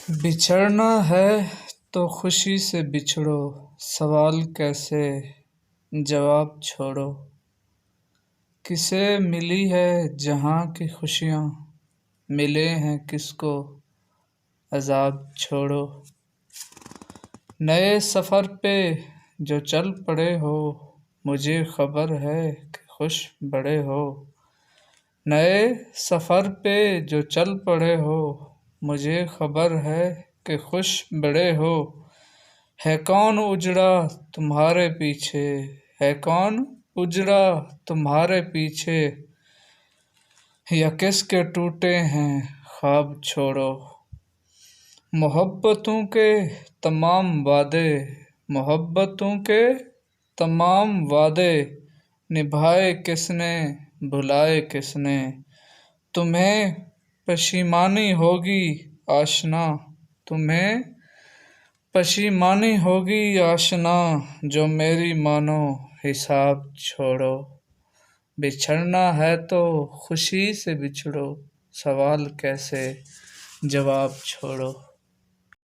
بچھڑنا ہے تو خوشی سے بچھڑو، سوال کیسے جواب چھوڑو۔ کسے ملی ہے جہاں کی خوشیاں، ملے ہیں کس کو عذاب چھوڑو۔ نئے سفر پہ جو چل پڑے ہو، مجھے خبر ہے کہ خوش بڑے ہو۔ نئے سفر پہ جو چل پڑے ہو، مجھے خبر ہے کہ خوش بڑے ہو۔ ہے کون اجڑا تمہارے پیچھے، ہے کون اجڑا تمہارے پیچھے، یا کس کے ٹوٹے ہیں خواب چھوڑو۔ محبتوں کے تمام وعدے، محبتوں کے تمام وعدے، نبھائے کس نے بھلائے کس نے۔ تمہیں پشیمانی ہوگی آشنا، تمہیں پشیمانی ہوگی آشنا، جو میری مانو حساب چھوڑو۔ بچھڑنا ہے تو خوشی سے بچھڑو، سوال کیسے جواب چھوڑو۔